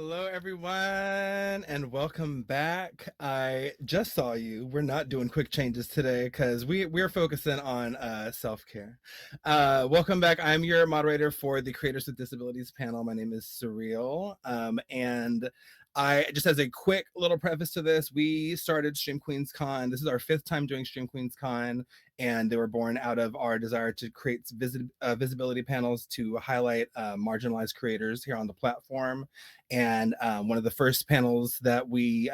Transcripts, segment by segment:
Hello, everyone, and welcome back. I just saw you. We're not doing quick changes today because we're focusing on self care. Welcome back. I'm your moderator for the Creators with Disabilities panel. My name is Surreal, and I just as a quick little preface to this, we started Stream Queens Con. This is our fifth time doing Stream Queens Con, and they were born out of our desire to create visibility panels to highlight marginalized creators here on the platform. And one of the first panels that we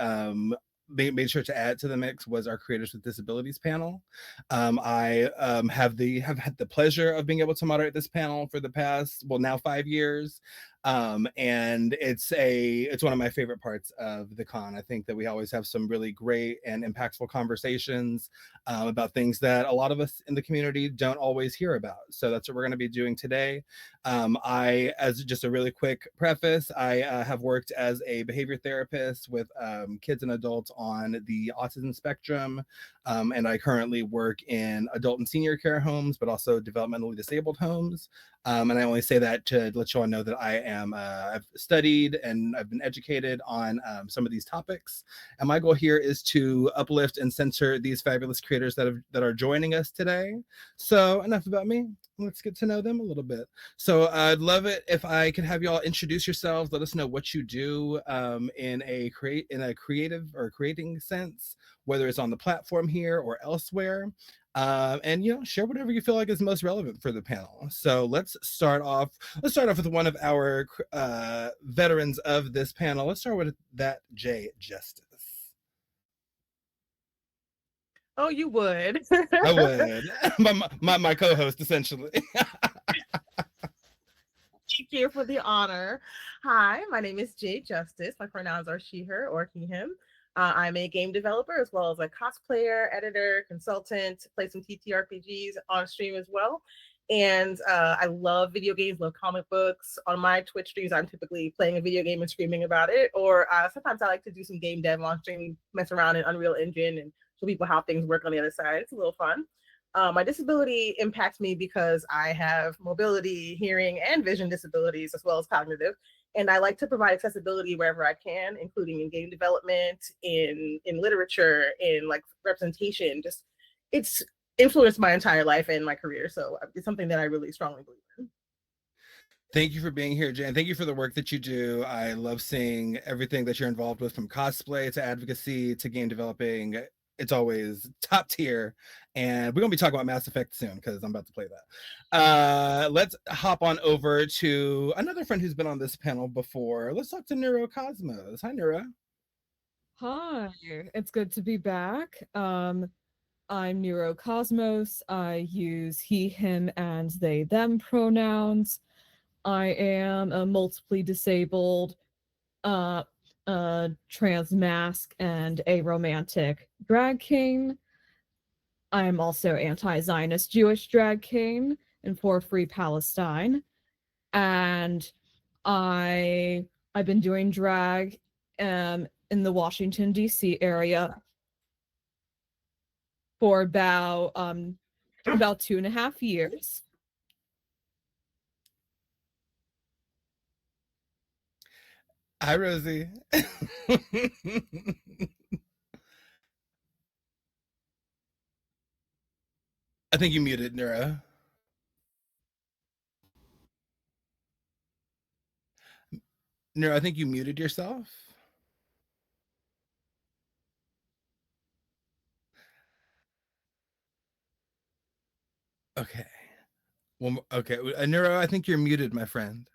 made sure to add to the mix was our Creators with Disabilities panel. I have had the pleasure of being able to moderate this panel for the past, well, now 5 years. And it's one of my favorite parts of the con. I think that we always have some really great and impactful conversations about things that a lot of us in the community don't always hear about. So that's what we're going to be doing today. As just a really quick preface, I have worked as a behavior therapist with kids and adults on the autism spectrum. And I currently work in adult and senior care homes, but also developmentally disabled homes. And I only say that to let you all know that I've studied and I've been educated on some of these topics. And my goal here is to uplift and center these fabulous creators that are joining us today. So enough about me. Let's get to know them a little bit. So I'd love it if I could have you all introduce yourselves. Let us know what you do in a creative or creating sense, whether it's on the platform here or elsewhere. And share whatever you feel like is most relevant for the panel. So let's start off with one of our veterans of this panel. Let's start with that Jay Justice. Oh, you would. I would. my co-host, essentially. Thank you for the honor. Hi, my name is Jay Justice. My pronouns are she, her, or he, him. I'm a game developer as well as a cosplayer, editor, consultant, play some TTRPGs on stream as well. And I love video games, love comic books. On my Twitch streams, I'm typically playing a video game and screaming about it. Or sometimes I like to do some game dev on stream, mess around in Unreal Engine and show people how things work on the other side. It's a little fun. My disability impacts me because I have mobility, hearing, and vision disabilities, as well as cognitive. And I like to provide accessibility wherever I can, including in game development, in literature, in like representation. Just it's influenced my entire life and my career. So it's something that I really strongly believe in. Thank you for being here, Jen. Thank you for the work that you do. I love seeing everything that you're involved with, from cosplay to advocacy to game developing. It's always top tier. And we're going to be talking about Mass Effect soon because I'm about to play that. Let's hop on over to another friend who's been on this panel before. Let's talk to Neurocosmos. Hi, Neuro. Hi, it's good to be back. I'm Neurocosmos. I use he, him, and they, them pronouns. I am a multiply disabled, trans masc and a romantic drag king. I'm also anti-Zionist Jewish drag king and for Free Palestine. And I've been doing drag in the Washington D.C. area for about 2.5 years. Hi, Rosie. I think you muted, Neuro. Neuro, I think you muted yourself. Okay. Well, okay. Neuro, I think you're muted, my friend.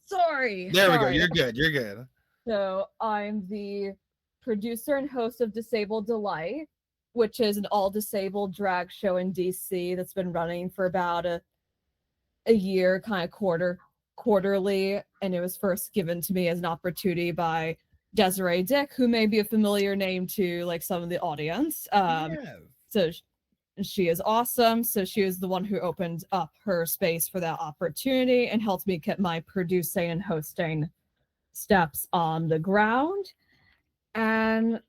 Sorry. There we go. You're good. You're good. So I'm the producer and host of Disabled Delight, which is an all-disabled drag show in DC that's been running for about a year, kind of quarterly, and it was first given to me as an opportunity by Desiree Dick, who may be a familiar name to like some of the audience. Yes. So she is awesome. So she was the one who opened up her space for that opportunity and helped me get my producing and hosting steps on the ground. And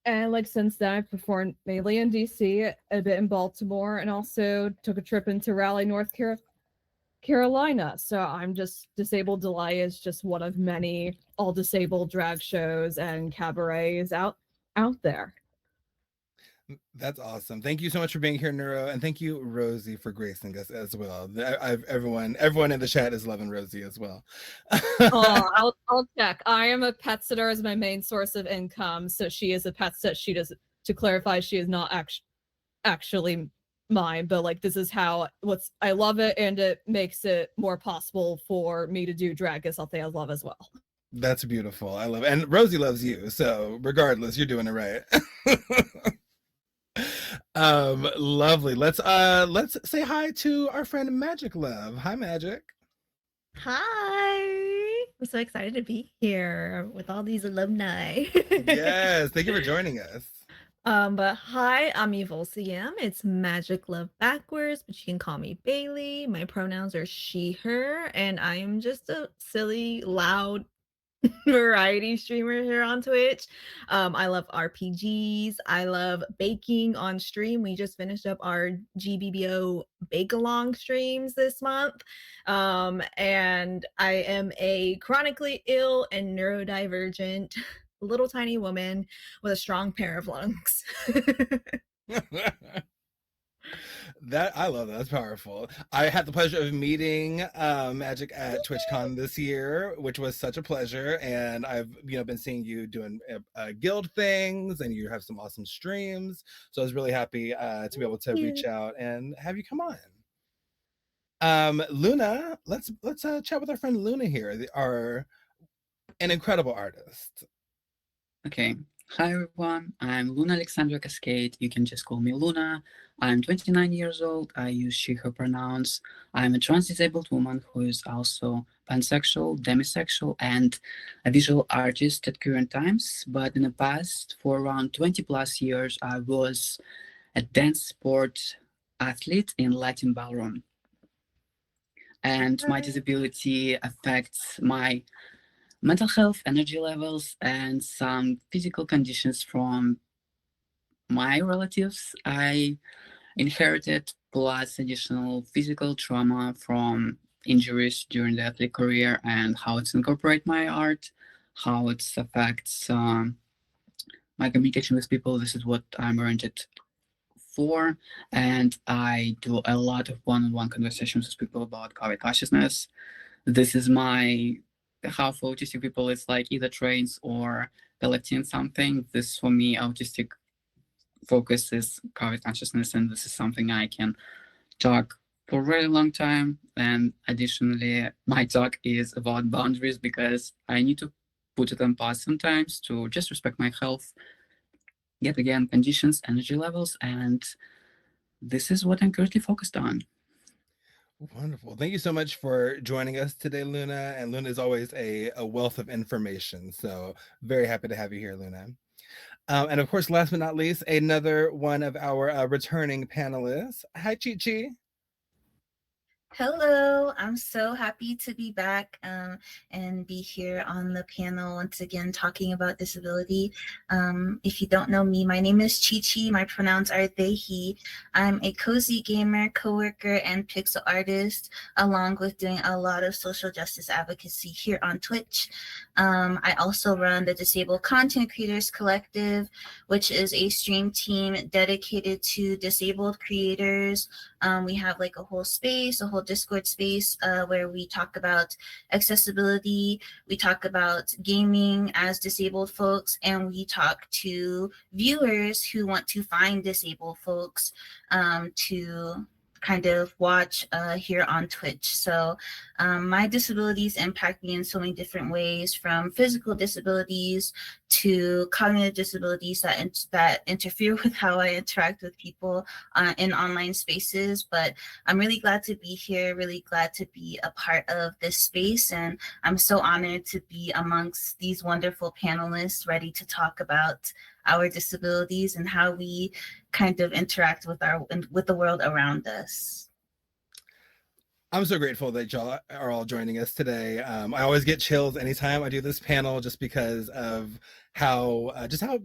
like since then I've performed mainly in DC, a bit in Baltimore, and also took a trip into Raleigh, North Carolina. Carolina. So I'm just Disabled Delight is just one of many all disabled drag shows and cabarets out there. That's awesome. Thank you so much for being here, Neuro, and thank you, Rosie, for gracing us as well. Everyone in the chat is loving Rosie as well. Oh, I'll check. I am a pet sitter as my main source of income, so she is a pet sit. She does, to clarify, she is not actually mine, but like this is how I love it, and it makes it more possible for me to do drag is something I love as well. That's beautiful. I love it. And Rosie loves you, so regardless, you're doing it right. Lovely. Let's say hi to our friend Magic Love. Hi, Magic. Hi. I'm so excited to be here with all these alumni. Yes, thank you for joining us. But hi, I'm Evil CM. It's Magic Love backwards, but you can call me Bailey. My pronouns are she, her, and I am just a silly, loud variety streamer here on Twitch. I love RPGs. I love baking on stream. We just finished up our GBBO bake along streams this month. And I am a chronically ill and neurodivergent little tiny woman with a strong pair of lungs. That I love that. That's powerful. I had the pleasure of meeting Magic at TwitchCon this year, which was such a pleasure. And I've been seeing you doing guild things, and you have some awesome streams. So I was really happy to be able to reach out and have you come on. Luna, let's chat with our friend Luna here, an incredible artist. Okay. Hi everyone, I'm Luna Alexandra Cascade. You can just call me Luna. I'm 29 years old. I use she, her pronouns. I'm a trans disabled woman who is also pansexual, demisexual, and a visual artist at current times. But in the past, for around 20 plus years, I was a dance sport athlete in Latin ballroom. And my disability affects my mental health, energy levels, and some physical conditions from my relatives. I inherited plus additional physical trauma from injuries during the athletic career and how it's incorporate my art, how it affects my communication with people. This is what I'm oriented for, and I do a lot of one-on-one conversations with people about COVID consciousness. This is my how for autistic people it's like either trains or collecting something. This for me, autistic focus is COVID consciousness, and this is something I can talk for a very long time. And additionally, my talk is about boundaries because I need to put it on pause sometimes to just respect my health, yet again, conditions, energy levels, and this is what I'm currently focused on. Wonderful. Thank you so much for joining us today, Luna. And Luna is always a wealth of information. So very happy to have you here, Luna. And of course, last but not least, another one of our returning panelists. Hi, Chi Chi. Hello, I'm so happy to be back and be here on the panel once again talking about disability. If you don't know me, my name is Chi Chi. My pronouns are they, he. I'm a cozy gamer, coworker, and pixel artist, along with doing a lot of social justice advocacy here on Twitch. I also run the Disabled Content Creators Collective, which is a stream team dedicated to disabled creators. We have like a whole space, a whole Discord space where we talk about accessibility, we talk about gaming as disabled folks, and we talk to viewers who want to find disabled folks to kind of watch here on Twitch. So my disabilities impact me in so many different ways, from physical disabilities to cognitive disabilities that interfere with how I interact with people in online spaces. But I'm really glad to be here, really glad to be a part of this space. And I'm so honored to be amongst these wonderful panelists ready to talk about our disabilities and how we kind of interact with the world around us. I'm so grateful that y'all are all joining us today. I always get chills anytime I do this panel, just because of how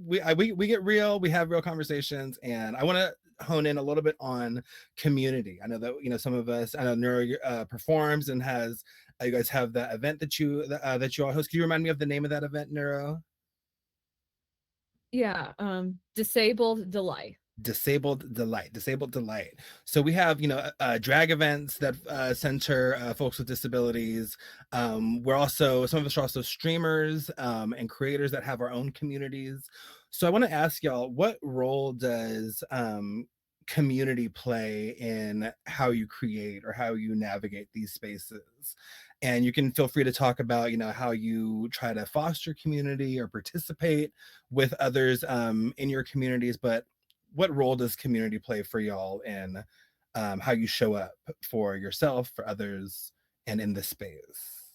we get real, we have real conversations, and I want to hone in a little bit on community. I know that some of us. I know Neuro performs and has. You guys have that event that you all host. Can you remind me of the name of that event, Neuro? Yeah, Disabled Delight. Disabled Delight. So we have drag events that center folks with disabilities. We're also, some of us are also streamers and creators that have our own communities. So I want to ask y'all, what role does community play in how you create or how you navigate these spaces? And you can feel free to talk about how you try to foster community or participate with others in your communities, but what role does community play for y'all in how you show up for yourself, for others, and in this space?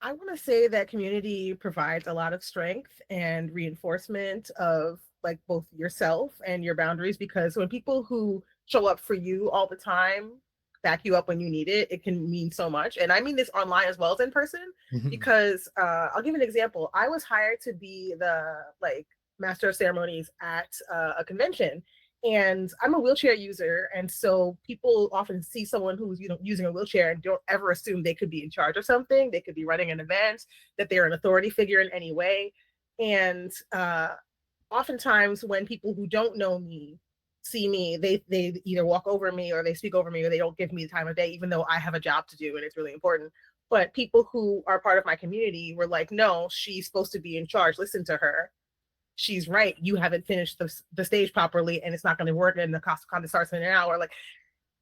I want to say that community provides a lot of strength and reinforcement of like both yourself and your boundaries, because when people who show up for you all the time back you up when you need it, it can mean so much. And I mean this online as well as in person, Mhm. because I'll give an example. I was hired to be the like master of ceremonies at a convention, and I'm a wheelchair user, and so people often see someone who's using a wheelchair and don't ever assume they could be in charge of something. They could be running an event, that they're an authority figure in any way. And oftentimes when people who don't know me see me, they either walk over me or they speak over me, or they don't give me the time of day, even though I have a job to do and it's really important. But people who are part of my community were like, no, she's supposed to be in charge, listen to her, she's right, you haven't finished the stage properly and it's not going to work, and the contest starts in an hour. Like,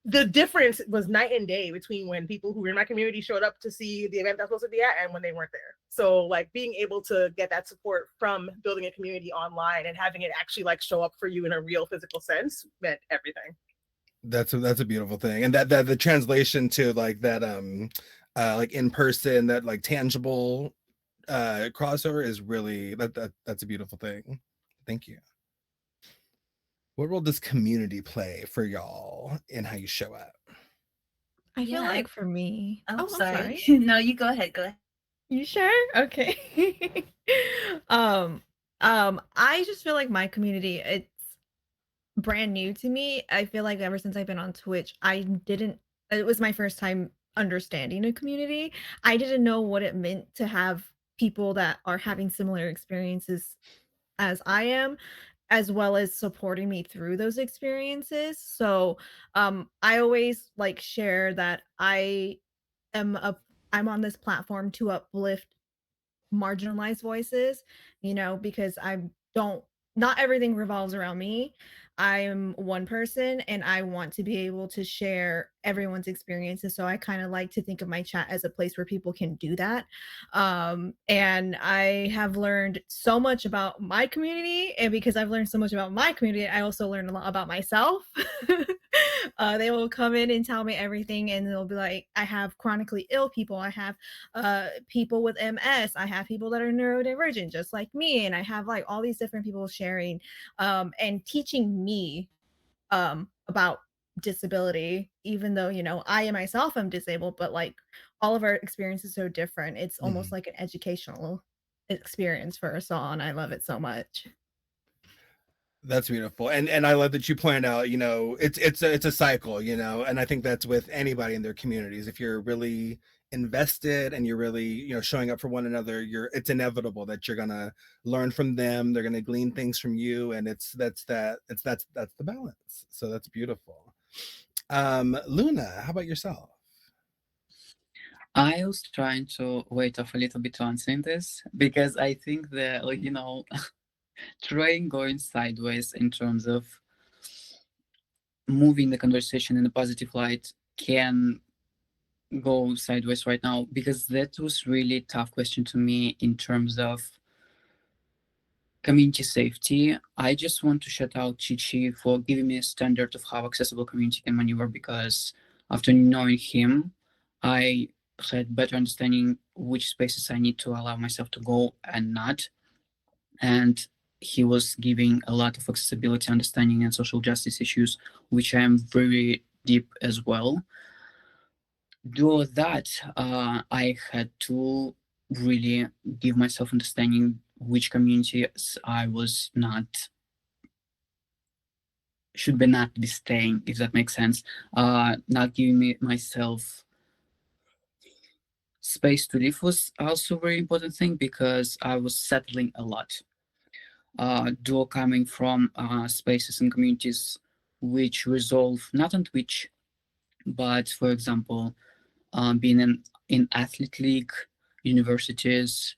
the difference was night and day between when people who were in my community showed up to see the event I was supposed to be at and when they weren't there. So like being able to get that support from building a community online and having it actually like show up for you in a real physical sense meant everything. That's a beautiful thing, and that the translation to like that like in person, that like tangible crossover is really that's a beautiful thing. Thank you. What role does community play for y'all in how you show up? I feel Yeah. like for me. Oh, I'm sorry. sorry. No, you go ahead. Go ahead. You sure? Okay. um, I just feel like my community, it's brand new to me. I feel like ever since I've been on Twitch, it was my first time understanding a community. I didn't know what it meant to have people that are having similar experiences as I am, as well as supporting me through those experiences. So, I always like share that am a I'm on this platform to uplift marginalized voices, because I don't not everything revolves around me. I am one person and I want to be able to share everyone's experiences. So I kind of like to think of my chat as a place where people can do that. And I have learned so much about my community. And because I've learned so much about my community, I also learned a lot about myself. They will come in and tell me everything, and they'll be like, I have chronically ill people, I have people with MS, I have people that are neurodivergent just like me, and I have like all these different people sharing and teaching me about disability, even though I myself am disabled, but like all of our experiences are so different. It's almost Mhm. like an educational experience for us all, and I love it so much. That's beautiful, and I love that you point out. It's a cycle. And I think that's with anybody in their communities. If you're really invested and you're really showing up for one another, it's inevitable that you're gonna learn from them. They're gonna glean things from you, and that's the balance. So that's beautiful. Luna, how about yourself? I was trying to wait off a little bit to answering this because I think that, train going sideways in terms of moving the conversation in a positive light can go sideways right now, because that was really tough question to me in terms of community safety. I just want to shout out Chichi for giving me a standard of how accessible community can maneuver, because after knowing him, I had better understanding which spaces I need to allow myself to go and not. And he was giving a lot of accessibility understanding and social justice issues, which I am very deep as well. Do that, I had to really give myself understanding which communities I was not should be not be staying, if that makes sense. Not giving myself space to live was also a very important thing because I was settling a lot. Dual coming from spaces and communities which resolve not on Twitch, but for example, being in athlete league, universities,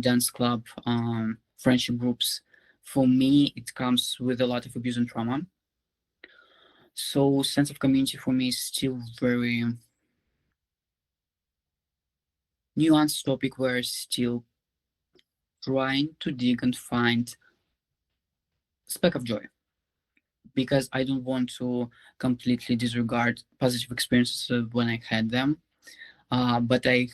dance club, friendship groups. For me, it comes with a lot of abuse and trauma. So sense of community for me is still very nuanced topic where I still trying to dig and find speck of joy because I don't want to completely disregard positive experiences when I had them. But I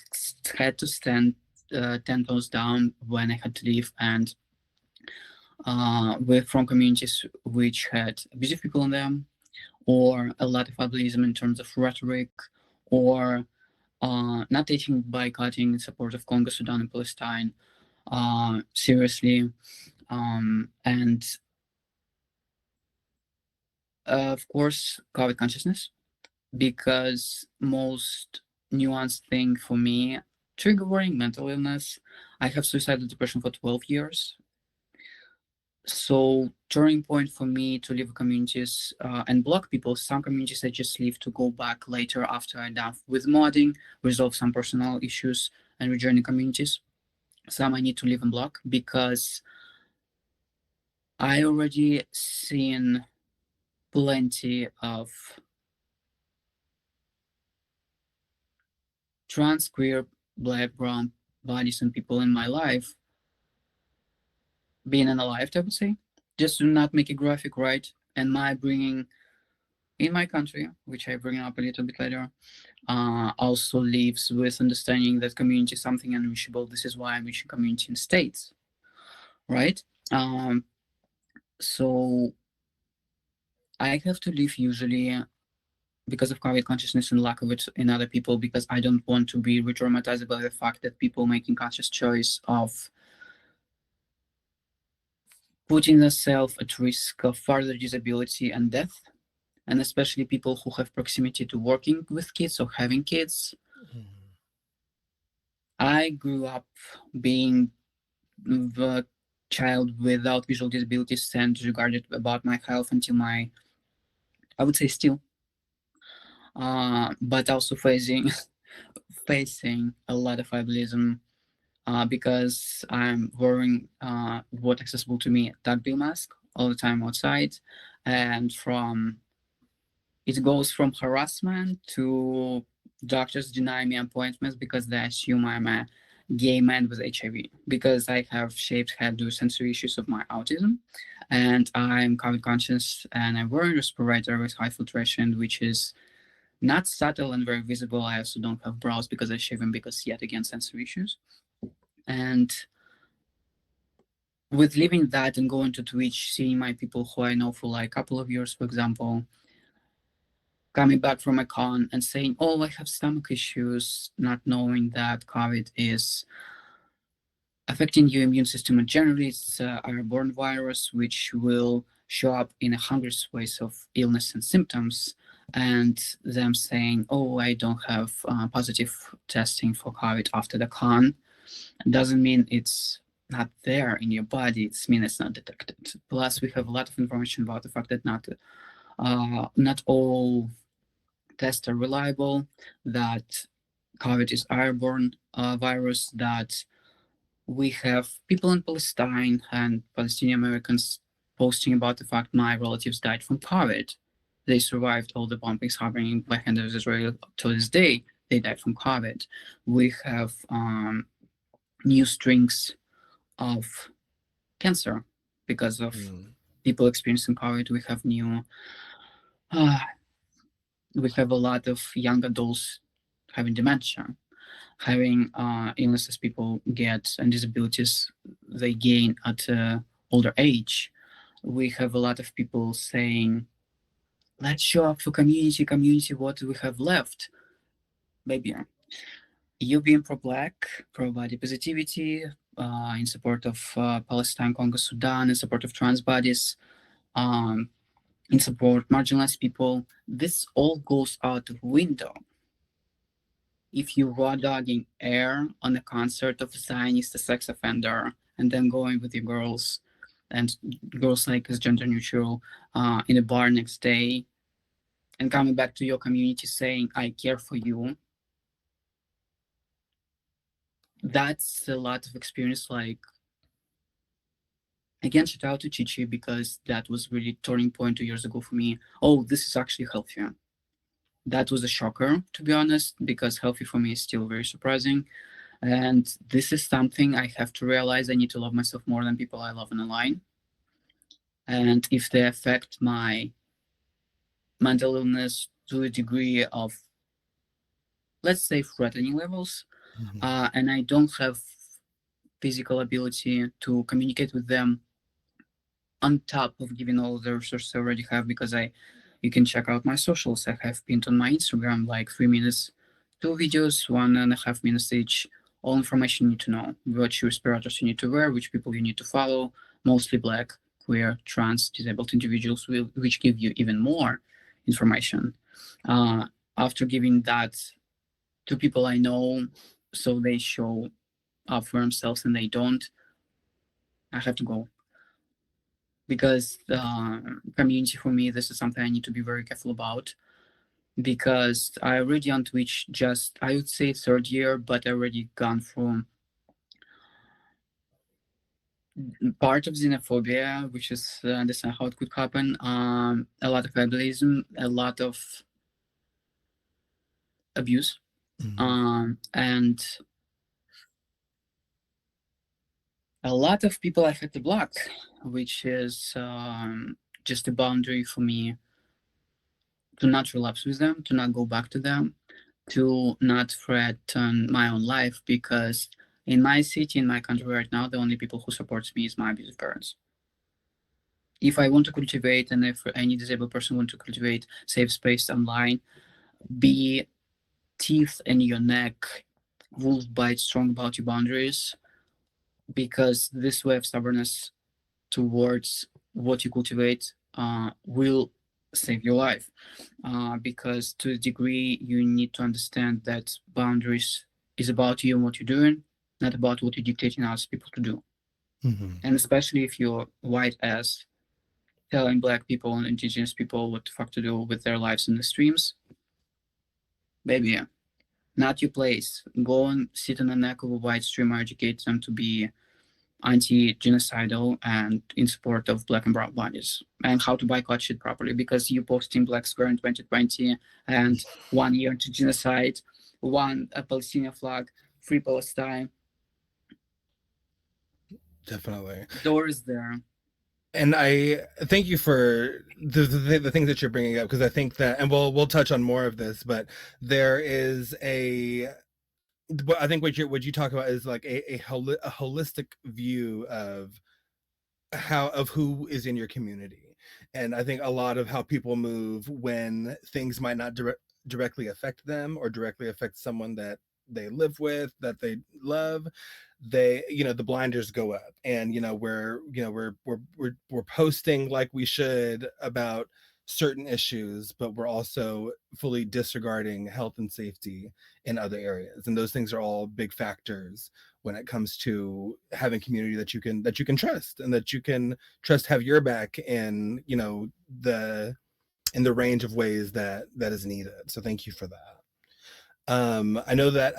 had to stand 10 toes down when I had to leave, and we're from communities which had abusive people in them, or a lot of ableism in terms of rhetoric, or not taking boycotting in support of Congo, Sudan, and Palestine seriously. And of course, COVID consciousness, because most nuanced thing for me, trigger warning, mental illness. I have suicidal depression for 12 years. So turning point for me to leave communities and block people. Some communities I just leave to go back later after I'm done with modding, resolve some personal issues, and rejoin communities. Some I need to leave and block because I already seen plenty of trans, queer, black, brown bodies and people in my life being unalived, I would say, just to not make it graphic, right? And my bringing in my country, which I bring up a little bit later, also lives with understanding that community is something unreachable. This is why I'm reaching community in states, right? Um, so I have to live usually because of COVID consciousness and lack of it in other people, because I don't want to be re-traumatized by the fact that people making conscious choice of putting themselves at risk of further disability and death, and especially people who have proximity to working with kids or having kids. I grew up being the child without visual disabilities and regarded about my health until my, I would say still, but also facing a lot of ableism because I'm wearing what accessible to me duckbill mask all the time outside, and from it goes from harassment to doctors denying me appointments because they assume I'm a gay man with HIV because I have shaped head due sensory issues of my autism, and I'm COVID conscious and I'm wearing a respirator with high filtration, which is not subtle and very visible. I also don't have brows because I shave them because yet again sensory issues. And with leaving that and going to Twitch, seeing my people who I know for like a couple of years, for example, coming back from a con and saying, "Oh, I have stomach issues," not knowing that COVID is affecting your immune system. And generally, it's a airborne virus which will show up in a hundred ways of illness and symptoms. And them saying, "Oh, I don't have positive testing for COVID after the con," doesn't mean it's not there in your body. It means it's not detected. Plus, we have a lot of information about the fact that not all tests are reliable, that COVID is airborne virus, that we have people in Palestine and Palestinian Americans posting about the fact my relatives died from COVID. They survived all the bombings happening by hand of Israel to this day. They died from COVID. We have new strings of cancer because of people experiencing COVID. Uh, we have a lot of young adults having dementia, having illnesses people get and disabilities they gain at older age. We have a lot of people saying, "Let's show up for community, community. What do we have left, baby?" You being pro-black, pro-body positivity, in support of Palestine, Congo, Sudan, in support of trans bodies, um, and support marginalized people, this all goes out the window if you raw dogging air on a concert of a Zionist, a sex offender, and then going with your girls and girls like is gender neutral in a bar next day and coming back to your community saying I care for you, that's a lot of experience. Like, again, shout out to Chichi because that was really turning point 2 years ago for me. Oh, this is actually healthier. That was a shocker, to be honest, because healthy for me is still very surprising. And this is something I have to realize. I need to love myself more than people I love online. And if they affect my mental illness to a degree of, let's say, threatening levels, and I don't have physical ability to communicate with them on top of giving all the resources I already have, because you can check out my socials. I have pinned on my Instagram like 3 minutes, two videos, 1.5 minutes each. All information you need to know: what respirators you need to wear, which people you need to follow, mostly Black, queer, trans, disabled individuals, which give you even more information. Uh, After giving that to people I know, so they show up for themselves and they don't, I have to go, because community for me, this is something I need to be very careful about, because I already on Twitch just, I would say, third year, but I already gone through part of xenophobia, which is understand how it could happen, a lot of ableism, a lot of abuse, and a lot of people I had to block, which is just a boundary for me to not relapse with them, to not go back to them, to not threaten my own life, because in my city, in my country right now, the only people who supports me is my abusive parents. If I want to cultivate, and if any disabled person want to cultivate safe space online, be teeth in your neck, wolf bite strong about your boundaries, because this way of stubbornness towards what you cultivate will save your life. Because to a degree, you need to understand that boundaries is about you and what you're doing, not about what you're dictating other people to do. And especially if you're white ass telling Black people and indigenous people what the fuck to do with their lives in the streams, baby, not your place. Go and sit on the neck of a white streamer, educate them to be anti-genocidal and in support of Black and brown bodies, and how to boycott shit properly, because you posting Black Square in 2020 and 1 year to genocide, one a Palestinian flag, free Palestine. Definitely. Door is there. And I thank you for the things that you're bringing up, because I think that, and we'll touch on more of this, but there is I think what you talk about is like a holistic view of who is in your community. And I think a lot of how people move when things might not directly affect them or directly affect someone that they live with, that they love, they, the blinders go up, and we're posting like we should about certain issues, but we're also fully disregarding health and safety in other areas, and those things are all big factors when it comes to having community that you can trust, and that you can trust have your back in the range of ways that is needed. So thank you for that. I know that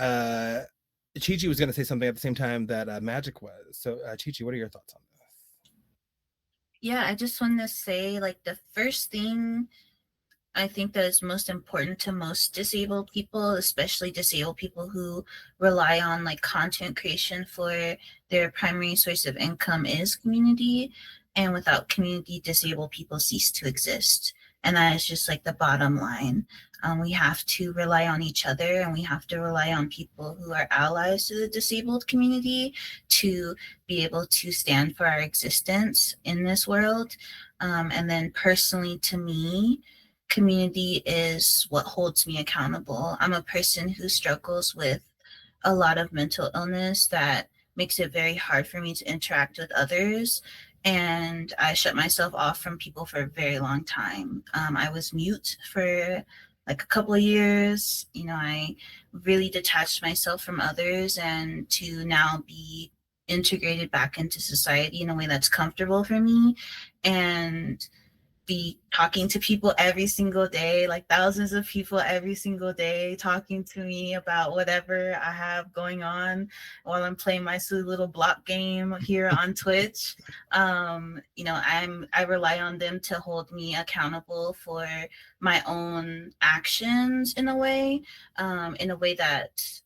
Chi-Chi was going to say something at the same time that Magic was. So Chi-Chi, what are your thoughts on this? Yeah, I just want to say, like, the first thing I think that is most important to most disabled people, especially disabled people who rely on like content creation for their primary source of income, is community. And without community, disabled people cease to exist. And that is just like the bottom line. We have to rely on each other, and we have to rely on people who are allies to the disabled community to be able to stand for our existence in this world. And then personally, to me, community is what holds me accountable. I'm a person who struggles with a lot of mental illness that makes it very hard for me to interact with others. and I shut myself off from people for a very long time. I was mute for like a couple of years. You know, I really detached myself from others, and to now be integrated back into society in a way that's comfortable for me, and be talking to people every single day, like thousands of people every single day talking to me about whatever I have going on while I'm playing my silly little block game here on Twitch. You know, I rely on them to hold me accountable for my own actions in a way that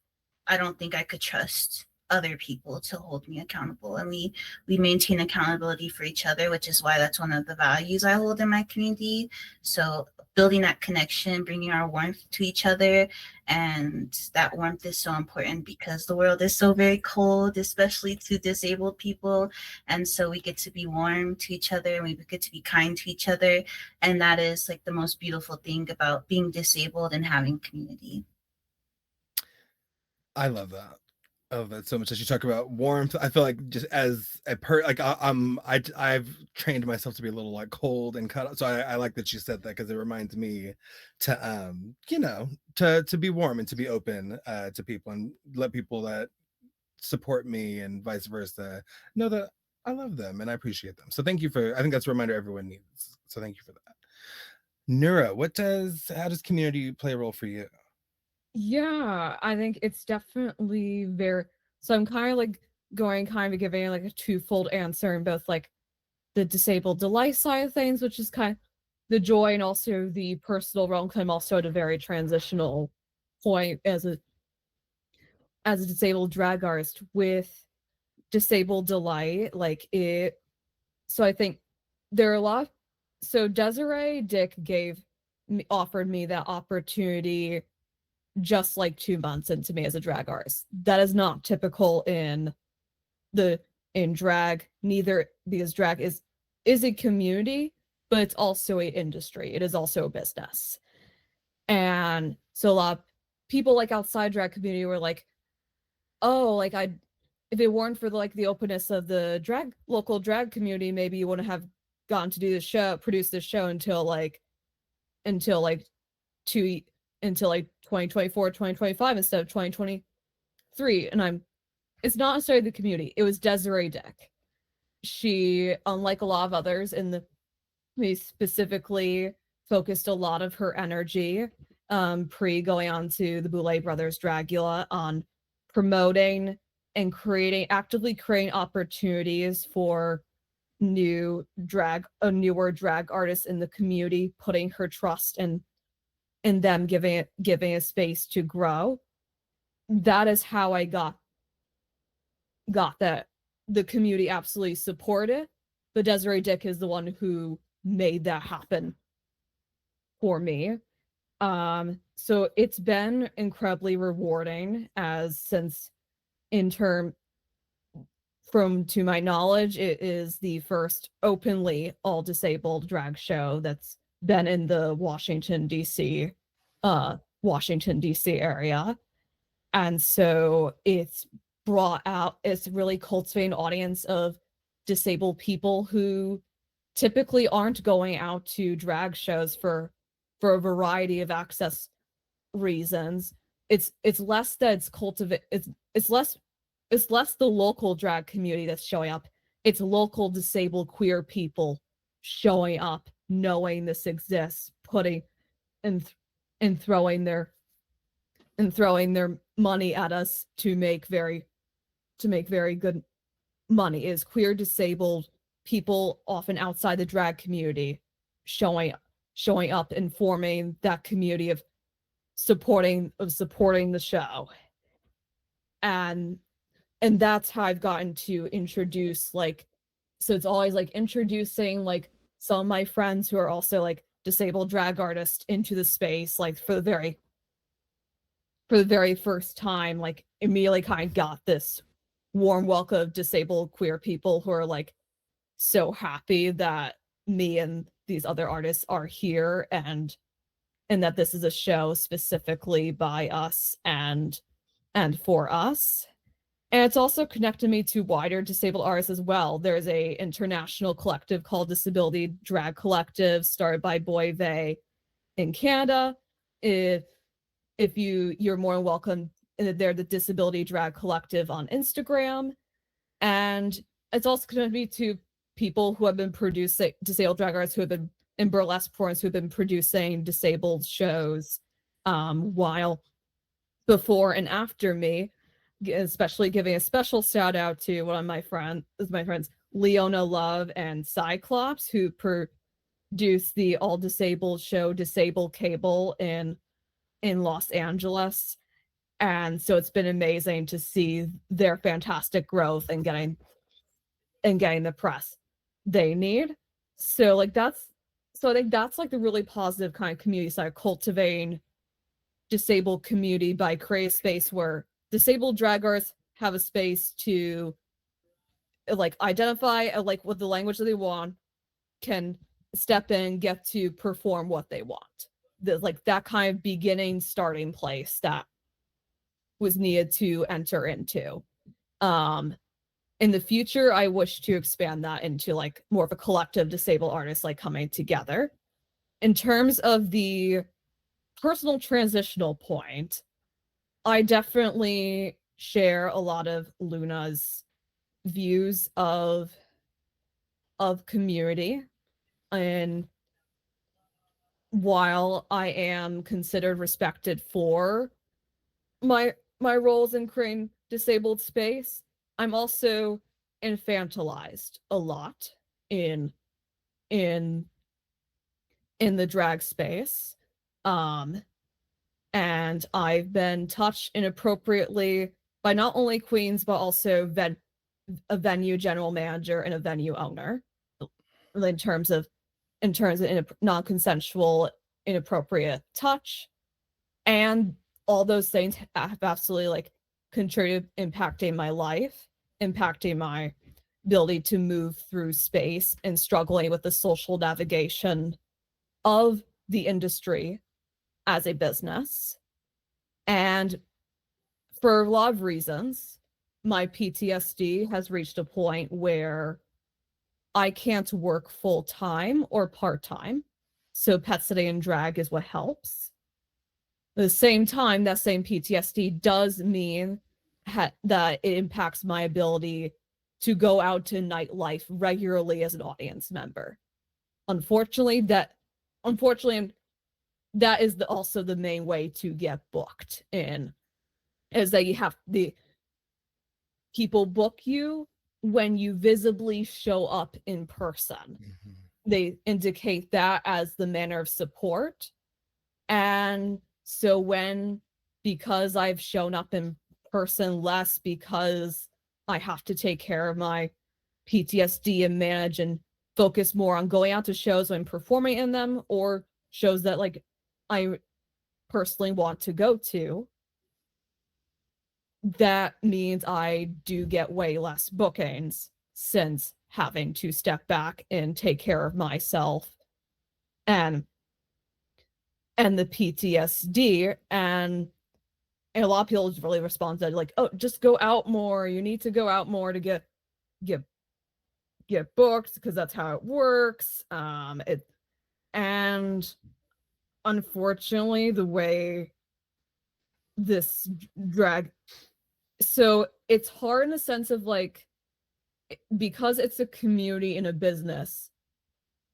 I don't think I could trust other people to hold me accountable. And we maintain accountability for each other, which is why that's one of the values I hold in my community. So building that connection, bringing our warmth to each other, and that warmth is so important because the world is so very cold, especially to disabled people. And so we get to be warm to each other, and we get to be kind to each other. And that is like the most beautiful thing about being disabled and having community. I love that. I love that so much. As you talk about warmth, I feel like just as a like I've trained myself to be a little like cold and cut. So I like that you said that because it reminds me to you know to be warm and to be open to people and let people that support me and vice versa know that I love them and I appreciate them. So thank you for. I think that's a reminder everyone needs. So thank you for that. Nura, how does community play a role for you? Yeah, I think it's definitely very. So I'm kind of like going kind of giving like a twofold answer in both like the disabled delight side of things, which is kind of the joy, and also the personal realm. I'm also at a very transitional point as a disabled drag artist with disabled delight. Like it. So I think there are a lot. So Desiree Dick offered me that opportunity just like 2 months into me as a drag artist. That is not typical the in drag, neither, because drag is a community, but it's also a industry. It is also a business. And so a lot of people like outside drag community were like, oh, like I if it weren't for like the openness of the local drag community, maybe you wouldn't have gotten to produce this show until like two until like 2024, 2025 instead of 2023. And it's not necessarily the community. It was Desiree Dick. She, unlike a lot of others in the we specifically focused a lot of her energy pre going on to the Boulay Brothers Dragula on promoting and actively creating opportunities for newer drag artists in the community, putting her trust in them, giving a space to grow. That is how I got that the community absolutely supported, but Desiree Dick is the one who made that happen for me. So it's been incredibly rewarding since in term from to my knowledge, it is the first openly all disabled drag show that's been in the Washington DC area. And so it's really cultivating an audience of disabled people who typically aren't going out to drag shows for a variety of access reasons. It's less that it's cultivate it's less the local drag community that's showing up. It's local disabled queer people showing up, knowing this exists, putting and and throwing their money at us to make very good money. Is queer disabled people, often outside the drag community, showing up and forming that community of supporting the show. and and that's how I've gotten to introduce so it's always like introducing like some of my friends who are also like disabled drag artists into the space, like for the very first time, like immediately kind of got this warm welcome of disabled queer people who are like so happy that me and these other artists are here, and that this is a show specifically by us and for us. And it's also connected me to wider disabled artists as well. There's a international collective called Disability Drag Collective, started by Boy Vey in Canada. If you're more than welcome, they're the Disability Drag Collective on Instagram. And it's also connected me to people who have been producing disabled drag artists who have been in burlesque performers who have been producing disabled shows while before and after me, especially giving a special shout out to one of my friends, Leona Love and Cyclops, who produced the all disabled show Disabled Cable in Los Angeles. And so it's been amazing to see their fantastic growth and getting the press they need. So like I think that's like the really positive kind of community side, cultivating disabled community by creating a space where disabled drag artists have a space to like identify like what the language that they want, can step in, get to perform what they want. Like that kind of beginning starting place that was needed to enter into. In the future, I wish to expand that into like more of a collective disabled artists like coming together. In terms of the personal transitional point, I definitely share a lot of Luna's views of community. And while I am considered respected for my roles in creating disabled space, I'm also infantilized a lot in in the drag space. And I've been touched inappropriately by not only queens but also a venue general manager and a venue owner in terms of non-consensual inappropriate touch, and all those things have absolutely like contributed impacting my life, impacting my ability to move through space, and struggling with the social navigation of the industry as a business. And for a lot of reasons, my PTSD has reached a point where I can't work full time or part time. So pet sitting and drag is what helps. At the same time, that same PTSD does mean that it impacts my ability to go out to nightlife regularly as an audience member. Unfortunately, that is also the main way to get booked in, is that you have the people book you when you visibly show up in person. Mhm. They indicate that as the manner of support. And so because I've shown up in person less, because I have to take care of my PTSD and manage and focus more on going out to shows and performing in them, or shows that like I personally want to go to, that means I do get way less bookings, since having to step back and take care of myself and the PTSD. And a lot of people just really responded like, oh, just go out more, you need to go out more to get booked, because that's how it works. And unfortunately, the way this drag, so it's hard in the sense of like, because it's a community in a business,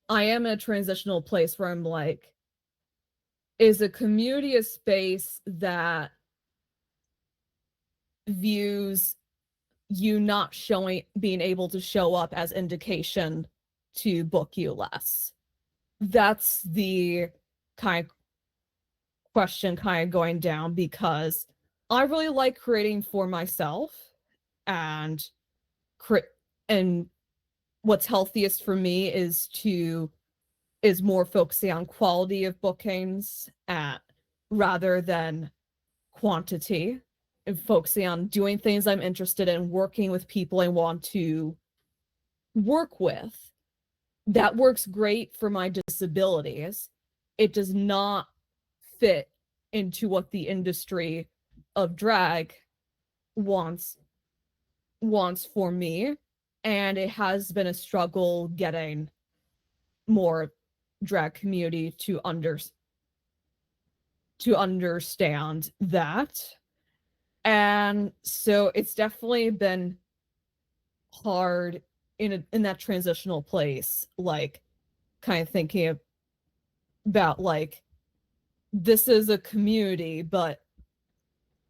I am in a transitional place where I'm like, is a community a space that views you not being able to show up as indication to book you less? That's the kind of question kind of going down, because I really like creating for myself, and and what's healthiest for me is more focusing on quality of bookings rather than quantity, and focusing on doing things I'm interested in, working with people I want to work with. That works great for my disabilities. It does not fit into what the industry of drag wants wants for me, and it has been a struggle getting more drag community to understand that. And so it's definitely been hard in that transitional place, like kind of thinking about like this is a community, but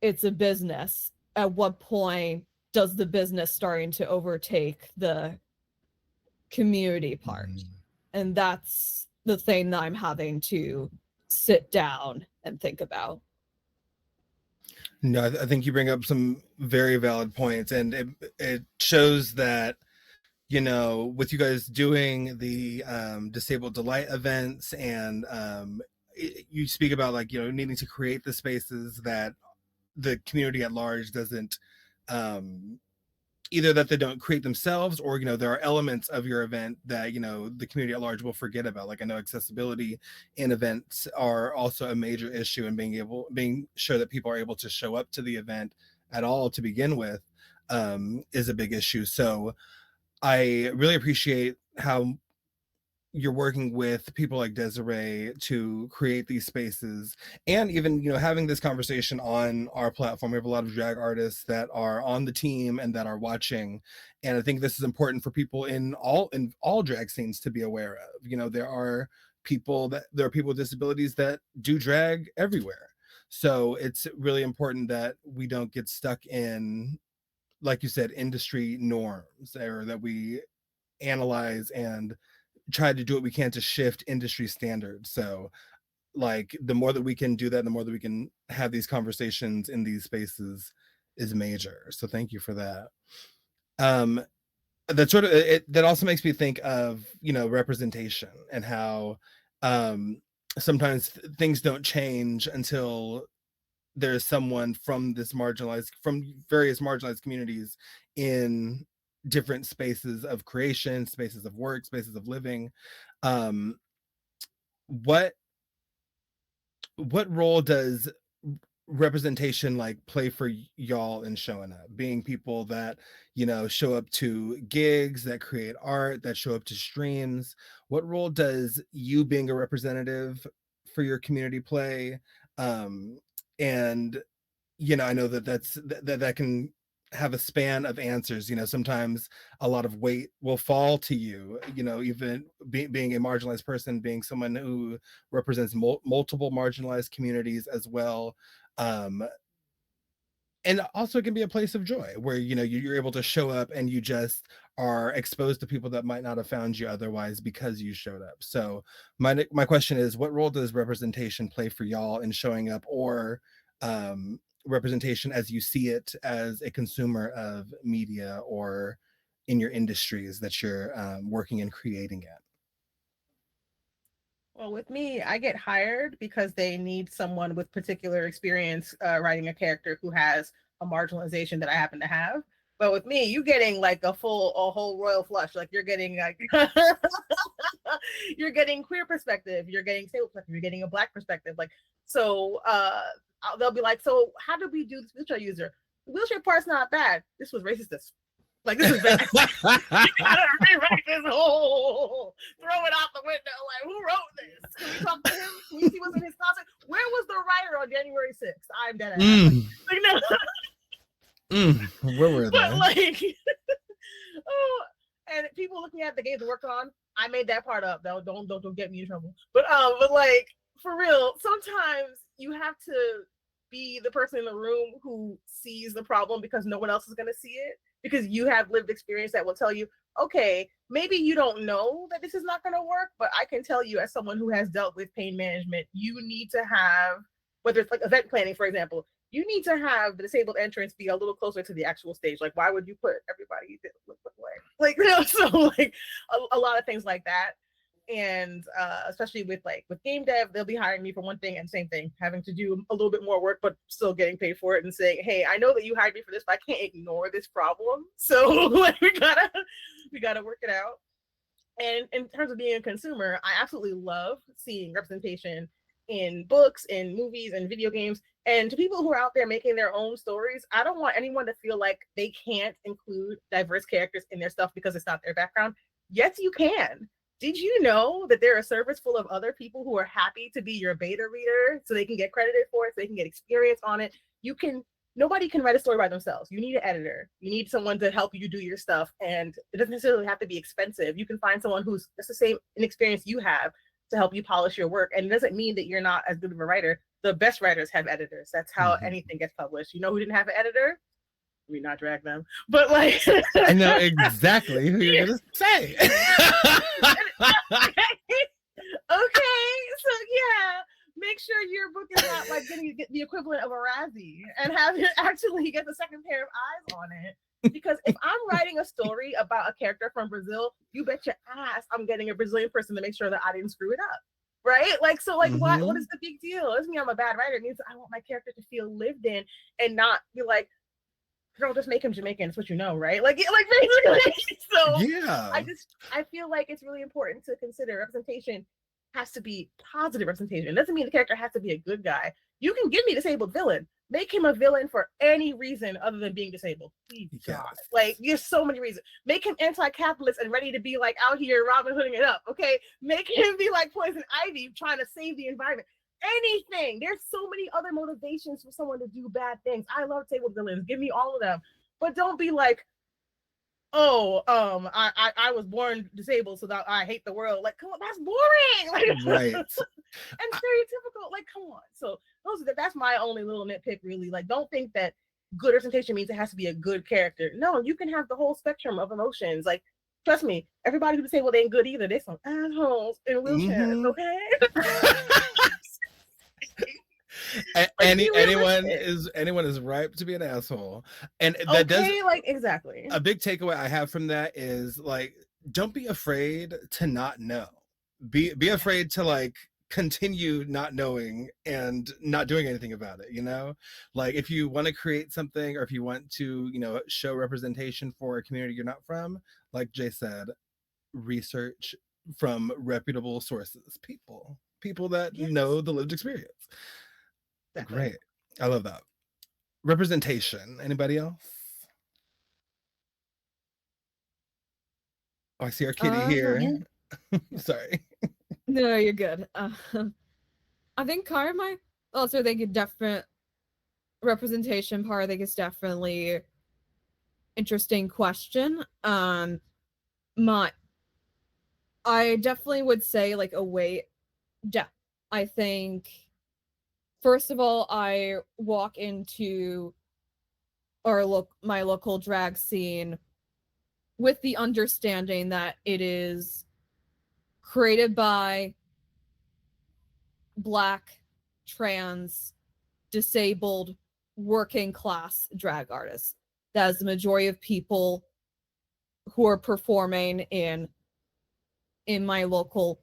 it's a business. At what point does the business starting to overtake the community part? And that's the thing that I'm having to sit down and think about. No, I think you bring up some very valid points, and it shows that, you know, with you guys doing the Disabled Delight events, and you speak about, like, you know, needing to create the spaces that the community at large doesn't, either that they don't create themselves, or, you know, there are elements of your event that, you know, the community at large will forget about. Like, I know accessibility in events are also a major issue, and being sure that people are able to show up to the event at all to begin with is a big issue. So I really appreciate how you're working with people like Desiree to create these spaces, and even, you know, having this conversation on our platform. We have a lot of drag artists that are on the team and that are watching, and I think this is important for people in all drag scenes to be aware of. You know, there are people with disabilities that do drag everywhere, so it's really important that we don't get stuck in, like you said, industry norms, or that we analyze and try to do what we can to shift industry standards. So, like, the more that we can do that, the more that we can have these conversations in these spaces is major. So thank you for that. That sort of that also makes me think of, you know, representation, and how sometimes things don't change until there's someone from various marginalized communities in different spaces of creation, spaces of work, spaces of living. um what what role does representation, like, play for y'all in showing up, being people that, you know, show up to gigs, that create art, that show up to streams? What role does you being a representative for your community play? And, you know, I know that that can have a span of answers. You know, sometimes a lot of weight will fall to you, you know, even being a marginalized person, being someone who represents multiple marginalized communities as well. um and also it can be a place of joy where, you know, you're able to show up and you just are exposed to people that might not have found you otherwise because you showed up. So my question is, what role does representation play for y'all in showing up, or representation as you see it as a consumer of media, or in your industries that you're working and creating at? Well, with me, I get hired because they need someone with particular experience writing a character who has a marginalization that I happen to have. But with me, you getting like a whole royal flush. Like, you're getting like you're getting queer perspective, you're getting stable perspective, you're getting a black perspective. Like, so they'll be like, so how do we do this wheelchair user? The wheelchair part's not bad. This was racist. Like, this is bad. You gotta rewrite this whole, throw it out the window. Like, who wrote this? Can we talk to him? Can we see what's in his closet? Where was the writer on January 6th? I'm dead ass. Where were But they? like, oh, and people looking at the games to work on, I made that part up. Though, don't get me in trouble. But like, for real, sometimes you have to be the person in the room who sees the problem because no one else is gonna see it, because you have lived experience that will tell you, okay, maybe you don't know that this is not gonna work, but I can tell you, as someone who has dealt with pain management, you need to have, whether it's like event planning, for example, you need to have the disabled entrance be a little closer to the actual stage. Like, why would you put everybody away? Like, you know, so like a lot of things like that. And especially with game dev, they'll be hiring me for one thing and same thing, having to do a little bit more work, but still getting paid for it, and saying, hey, I know that you hired me for this, but I can't ignore this problem. So like, we gotta work it out. And in terms of being a consumer, I absolutely love seeing representation in books, in movies, and video games. And to people who are out there making their own stories, I don't want anyone to feel like they can't include diverse characters in their stuff because it's not their background. Yes, you can. Did you know that there are servers full of other people who are happy to be your beta reader so they can get credited for it, so they can get experience on it? You can, nobody can write a story by themselves. You need an editor. You need someone to help you do your stuff. And it doesn't necessarily have to be expensive. You can find someone who's just the same experience you have to help you polish your work. And it doesn't mean that you're not as good of a writer. The best writers have editors. That's how anything gets published. You know who didn't have an editor? We not drag them, but like I know exactly who you're gonna say. Okay, so yeah, make sure your book is not like getting the equivalent of a Razzie and have it actually get the second pair of eyes on it. Because if I'm writing a story about a character from Brazil, you bet your ass I'm getting a Brazilian person to make sure that I didn't screw it up. Right? Like, so like what is the big deal? It doesn't mean I'm a bad writer. It means I want my character to feel lived in and not be like, girl, just make him Jamaican. It's what you know, right? Like basically. So yeah, I feel like it's really important to consider representation has to be positive representation. It doesn't mean the character has to be a good guy. You can give me a disabled villain. Make him a villain for any reason other than being disabled. Please, God. Like, there's so many reasons. Make him anti-capitalist and ready to be like out here Robin Hooding it up. Okay, make him be like Poison Ivy trying to save the environment. Anything. There's so many other motivations for someone to do bad things. I love disabled villains. Give me all of them. But don't be like, oh, I was born disabled, so that I hate the world. Like, come on, that's boring. Like, right. And stereotypical. Like, come on. So that's my only little nitpick, really. Like, don't think that good representation means it has to be a good character. No, you can have the whole spectrum of emotions. Like, trust me, everybody who's disabled ain't good either. There's some assholes in wheelchairs, okay? Anyone is ripe to be an asshole, and that does like exactly. A big takeaway I have from that is like, don't be afraid to not know. Be afraid to like continue not knowing and not doing anything about it. You know, like if you want to create something or if you want to, show representation for a community you're not from, like Jay said, research from reputable sources, people that know the lived experience. Exactly. Great. I love that. Representation. Anybody else? Oh, I see our kitty here. Yeah. Sorry. No, you're good. I think Karma also think a definite representation part. I think it's definitely interesting question. I definitely would say like a way. I think first of all, I walk into my local drag scene with the understanding that it is created by Black, trans, disabled, working class drag artists. That is the majority of people who are performing in my local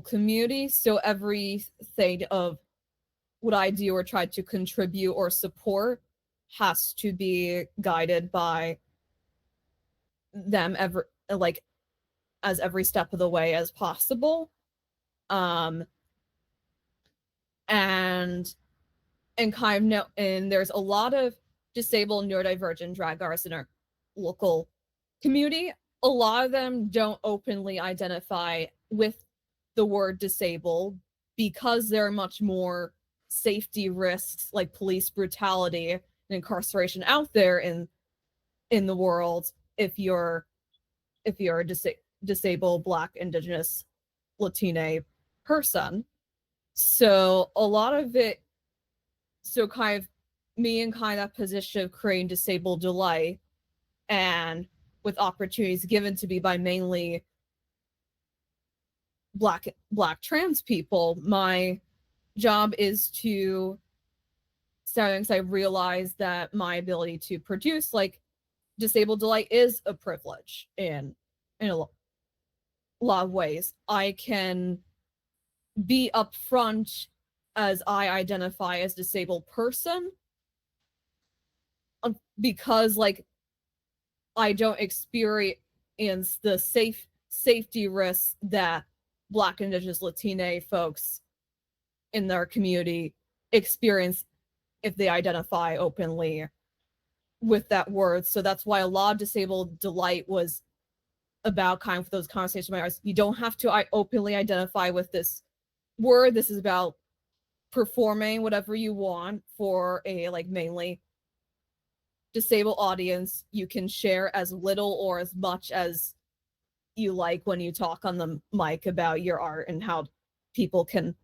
community. So everything of what I do or try to contribute or support has to be guided by them as every step of the way as possible. And kind of and there's a lot of disabled neurodivergent drag artists in our local community. A lot of them don't openly identify with the word disabled because there are much more safety risks like police brutality and incarceration out there in the world if you're a disabled Black, Indigenous, Latina person. So a lot of it, so kind of me in kind of that position of creating Disabled Delight and with opportunities given to me by mainly Black trans people, my job is to I realize that my ability to produce like Disabled Delight is a privilege in a lot of ways. I can be upfront as I identify as disabled person because like I don't experience the safety risks that Black, Indigenous, Latina folks in their community experience if they identify openly with that word. So that's why a lot of Disabled Delight was about kind of those conversations. You don't have to openly identify with this word. This is about performing whatever you want for a like mainly disabled audience. You can share as little or as much as you like when you talk on the mic about your art and how people can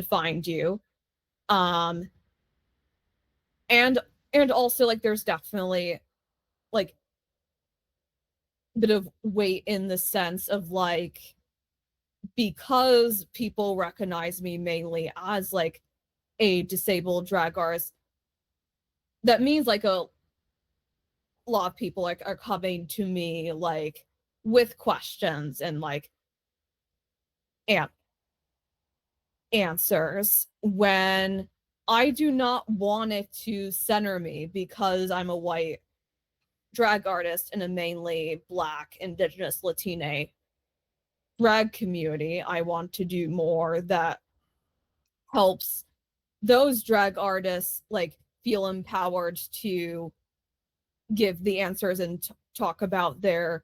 find you. And also like there's definitely like a bit of weight in the sense of like, because people recognize me mainly as like a disabled drag artist, that means like a lot of people like are coming to me like with questions and like answers when I do not want it to center me because I'm a white drag artist in a mainly Black, Indigenous, Latina drag community. I want to do more that helps those drag artists like feel empowered to give the answers and talk about their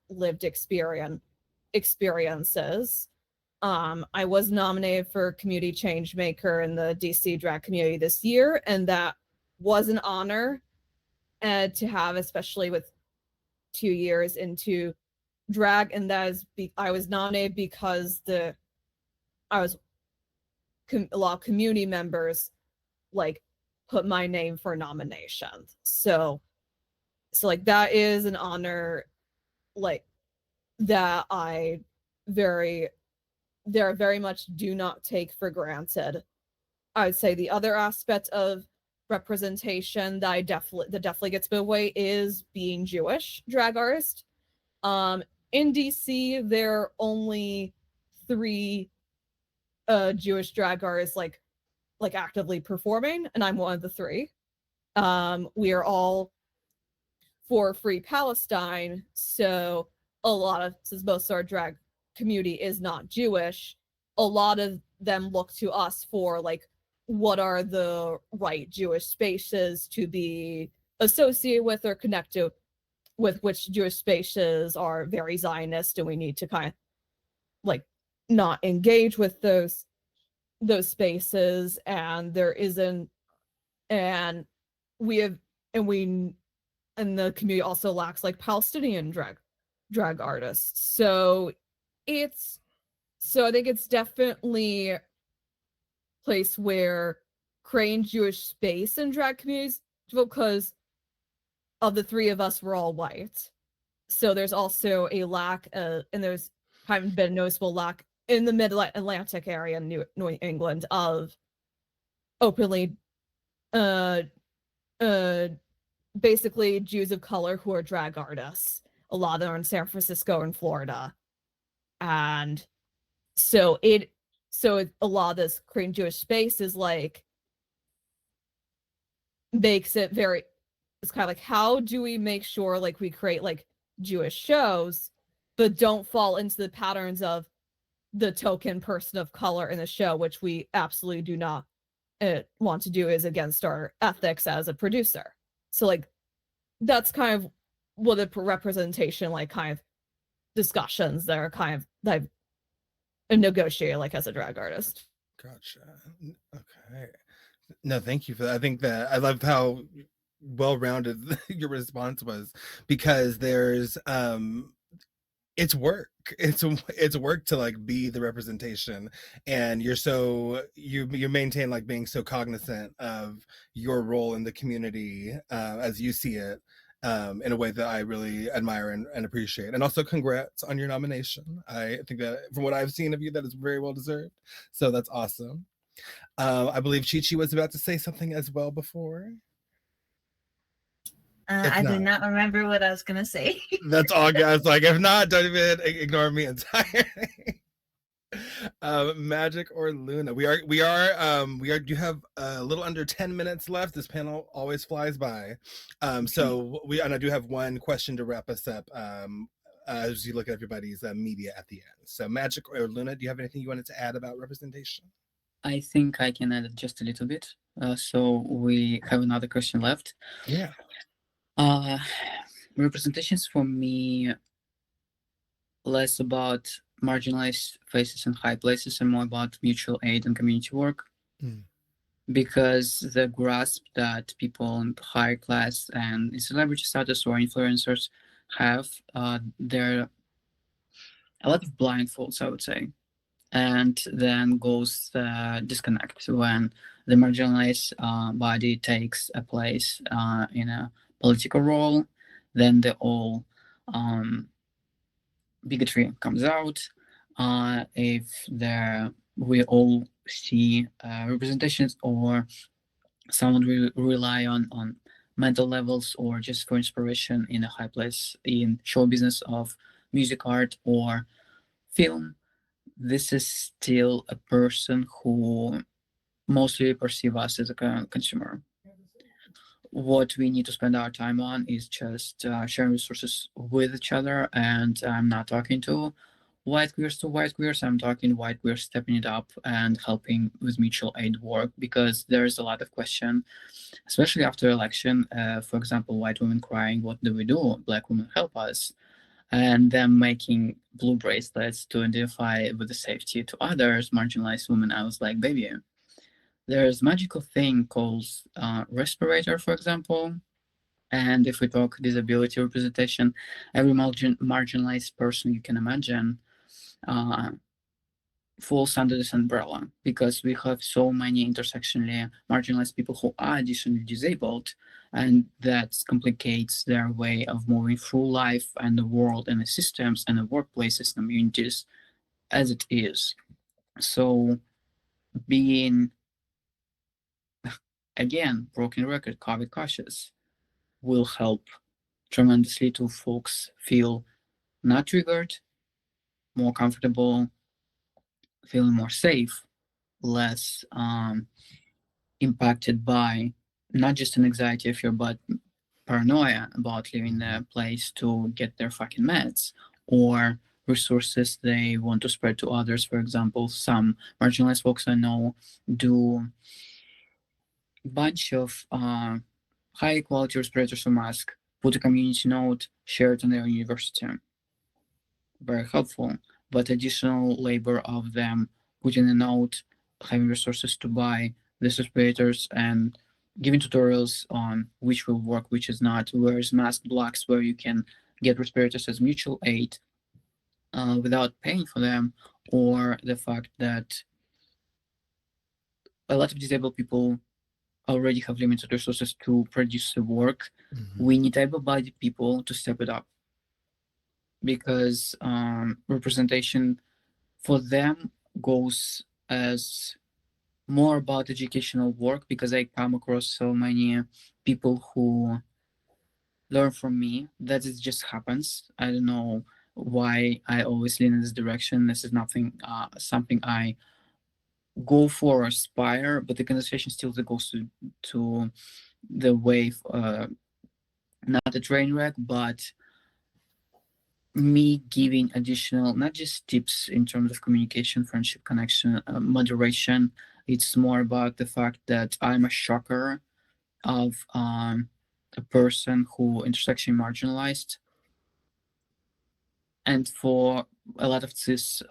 lived experiences. I was nominated for Community Change Maker in the DC drag community this year, and that was an honor to have, especially with 2 years into drag. And that is I was nominated because a lot of community members like put my name for nominations. So like that is an honor like that I very much do not take for granted. I would say the other aspect of representation that definitely gets a bit away is being Jewish drag artist. In DC, there are only 3 Jewish drag artists like actively performing, and I'm one of the 3. We are all for Free Palestine, so since most of our drag community is not Jewish, a lot of them look to us for like what are the right Jewish spaces to be associated with or connected with, which Jewish spaces are very Zionist, and we need to kind of like not engage with those spaces. And there isn't, and we have, and the community also lacks like Palestinian drag artists. So I think it's definitely a place where creating Jewish space in drag communities, because of the 3 of us, we're all white. So there's also a lack and there's kind of been a noticeable lack in the Mid-Atlantic area in New England of openly basically Jews of color who are drag artists. A lot of them are in San Francisco and Florida. And so a lot of this Korean Jewish space is like makes it very, it's kind of like, how do we make sure like we create like Jewish shows but don't fall into the patterns of the token person of color in the show, which we absolutely do not want to do, is against our ethics as a producer. So like that's kind of what the representation like kind of discussions that are kind of that I've negotiated like as a drag artist. Gotcha. Okay. No, thank you for that. I think that I loved how well-rounded your response was, because there's it's work. It's work to like be the representation, and you maintain like being so cognizant of your role in the community as you see it, in a way that I really admire and appreciate. And also congrats on your nomination. I think that from what I've seen of you, that is very well deserved. So that's awesome. I believe Chi Chi was about to say something as well before. I do not remember what I was gonna say. That's all, guys. Like, if not, don't even ignore me entirely. Magic or Luna? We do have a little under 10 minutes left. This panel always flies by. So and I do have one question to wrap us up. as you look at everybody's media at the end. So, Magic or Luna, do you have anything you wanted to add about representation? I think I can add just a little bit. So we have another question left. Yeah. Uh, representations for me less about marginalized faces in high places and more about mutual aid and community work. Mm. Because the grasp that people in higher class and in celebrity status or influencers have, there are a lot of blindfolds, I would say. And then goes the disconnect when the marginalized body takes a place in a political role, then the all um, bigotry comes out. If we all see representations or someone we rely on mental levels or just for inspiration in a high place in show business of music, art, or film, this is still a person who mostly perceive us as a consumer. What we need to spend our time on is just sharing resources with each other. And I'm not talking to white queers to white queers. I'm talking white queers stepping it up and helping with mutual aid work, because there's a lot of question, especially after election. For example, white women crying, "What do we do? Black women help us." And them making blue bracelets to identify with the safety to others, marginalized women. I was like, baby, there's a magical thing called respirator, for example. And if we talk disability representation, every marginalized person you can imagine uh, falls under this umbrella, because we have so many intersectionally marginalized people who are additionally disabled, and that complicates their way of moving through life and the world and the systems and the workplaces and communities as it is. So being, again, broken record, COVID cautious, will help tremendously to folks feel not triggered, more comfortable, feeling more safe, less impacted by not just an anxiety of fear, but paranoia about leaving the place to get their fucking meds or resources they want to spread to others. For example, some marginalized folks I know do a bunch of high quality respirators or mask, put a community note, share it on their university. Very helpful, but additional labor of them putting a note, having resources to buy these respirators, and giving tutorials on which will work, which is not. Where's mask blocks where you can get respirators as mutual aid without paying for them, or the fact that a lot of disabled people already have limited resources to produce the work. Mm-hmm. We need able-bodied people to step it up, because representation for them goes as more about educational work, because I come across so many people who learn from me that it just happens. I don't know why I always lean in this direction. This is nothing something I go for or aspire, but the conversation still goes to the wave, not a train wreck, but me giving additional, not just tips in terms of communication, friendship, connection, moderation. It's more about the fact that I'm a shocker of a person who intersection marginalized, and for a lot of cis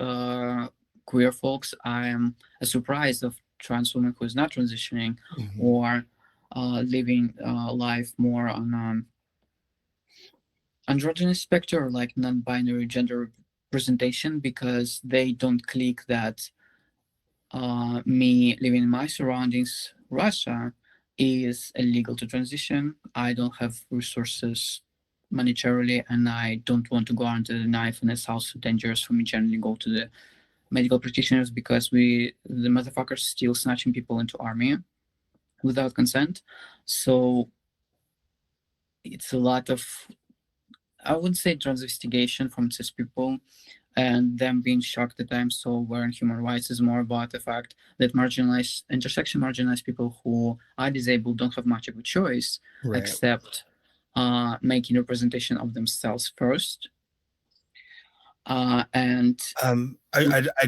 queer folks, I am a surprise of trans woman who is not transitioning, Mm-hmm. or living life more on androgynous spectrum, or like non-binary gender representation, because they don't click that me living in my surroundings, Russia, is illegal to transition. I don't have resources monetarily, and I don't want to go under the knife, and it's also dangerous for me generally go to the medical practitioners, because the motherfuckers still snatching people into army without consent. So it's a lot of, I wouldn't say transvestigation from cis people, and them being shocked that I'm so aware in human rights is more about the fact that marginalized people who are disabled don't have much of a choice, Right. except making representation of themselves first, And I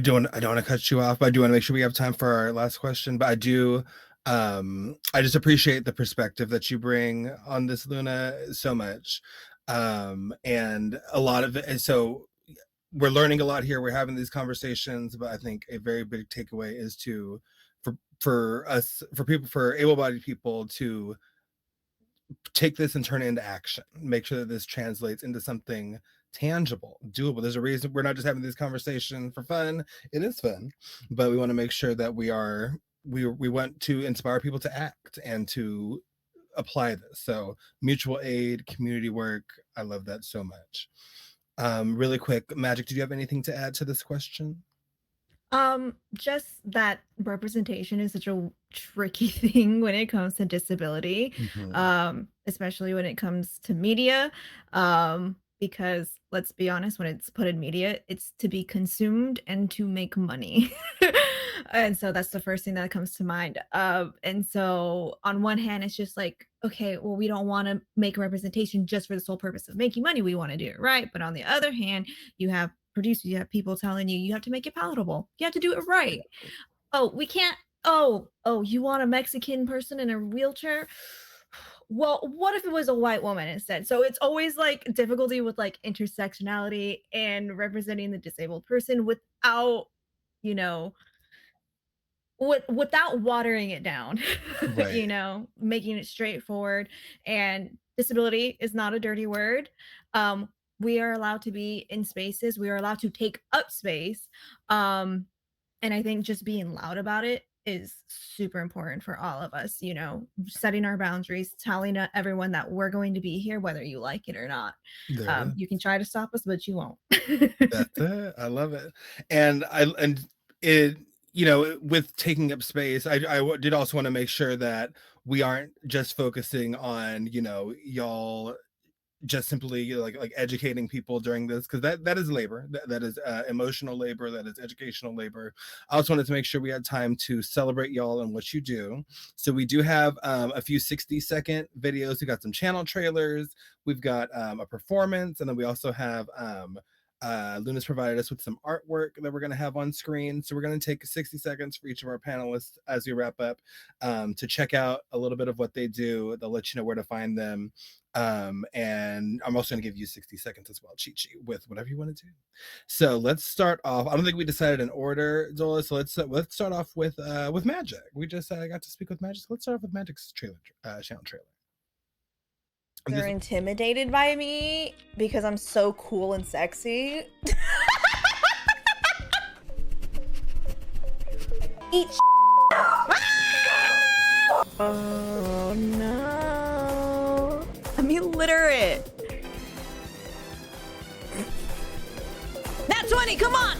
don't want to cut you off, but I do want to make sure we have time for our last question. But I do, I just appreciate the perspective that you bring on this, Luna, so much, and a lot of it. And so we're learning a lot here. We're having these conversations, but I think a very big takeaway is to, for us, for people, for able-bodied people to take this and turn it into action, make sure that this translates into something tangible, doable. There's a reason we're not just having this conversation for fun. It is fun, but we want to make sure that we want to inspire people to act and to apply this. So mutual aid, community work, I love that so much. Really quick, Magic, do you have anything to add to this question? Just that representation is such a tricky thing when it comes to disability, especially when it comes to media. Because let's be honest, when it's put in media, it's to be consumed and to make money. And so that's the first thing that comes to mind. And so on one hand, it's just like, okay, well, we don't want to make a representation just for the sole purpose of making money. We want to do it right. But on the other hand, you have producers, you have people telling you have to make it palatable. You have to do it right. Oh, we can't. Oh, you want a Mexican person in a wheelchair? Well, what if it was a white woman instead? So it's always like difficulty with like intersectionality and representing the disabled person without, you know, without watering it down, Right. you know, making it straightforward. And disability is not a dirty word. We are allowed to be in spaces. We are allowed to take up space. And I think just being loud about it is super important for all of us, you know, setting our boundaries, telling everyone that we're going to be here, whether you like it or not. You can try to stop us, but you won't. That's it. I love it. And it, you know, with taking up space, I did also want to make sure that we aren't just focusing on, you know, y'all just simply like educating people during this, because that is labor, that is emotional labor, that is educational labor. I also wanted to make sure we had time to celebrate y'all and what you do. So we do have a few 60-second videos. We got some channel trailers, we've got a performance, and then we also have Luna's provided us with some artwork that we're going to have on screen. So we're going to take 60 seconds for each of our panelists as we wrap up to check out a little bit of what they do. They'll let you know where to find them. And I'm also going to give you 60 seconds as well, Chi-Chi, with whatever you want to do. So let's start off. I don't think we decided an order, Zola. So let's start off with Magic. We just got to speak with Magic. So let's start off with Magic's channel trailer. They're intimidated by me because I'm so cool and sexy. Eat Oh no. I'm illiterate. That's 20, come on!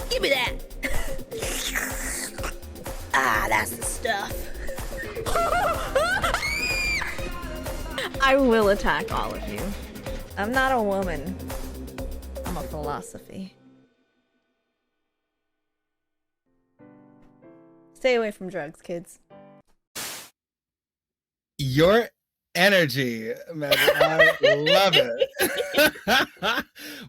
Give me that! That's the stuff. I will attack all of you. I'm not a woman. I'm a philosophy. Stay away from drugs, kids. Your energy, Magic. I love it.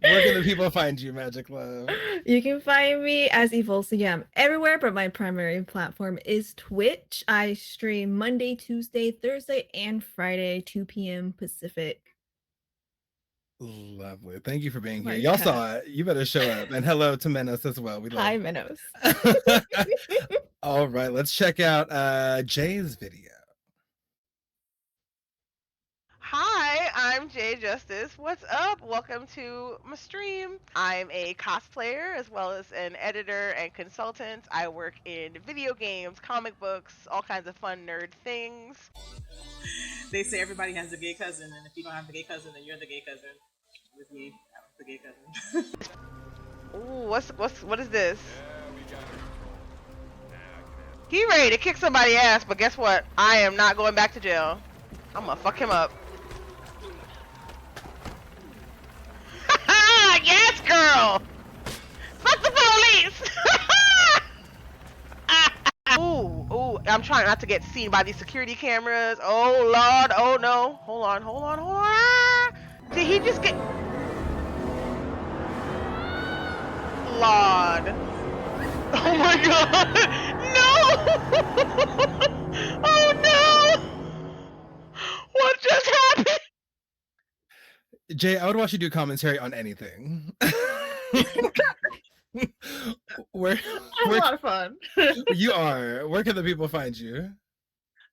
Where can the people find you, Magic Love? You can find me as Evolsiam everywhere, but my primary platform is Twitch. I stream Monday, Tuesday, Thursday, and Friday, 2 p.m. Pacific. Lovely. Thank you for being here. Y'all saw it. You better show up. And hello to Menos as well. We love Hi, Menos. All right, let's check out Jay's video. Hi, I'm Jay Justice. What's up? Welcome to my stream. I'm a cosplayer as well as an editor and consultant. I work in video games, comic books, all kinds of fun nerd things. They say everybody has a gay cousin, and if you don't have the gay cousin, then you're the gay cousin. With me, I'm the gay cousin. Ooh, what is this? He ready to kick somebody's ass, but guess what? I am not going back to jail. I'm gonna fuck him up. Yes, girl! Fuck the police! Ooh, Ooh, I'm trying not to get seen by these security cameras. Oh Lord, oh no. Hold on, hold on, hold on. Ah! Did he just get Lord? Oh my god. No! Oh no! What just happened? Jay, I would watch you do commentary on anything. where I have a where lot of fun. you are? Where can the people find you?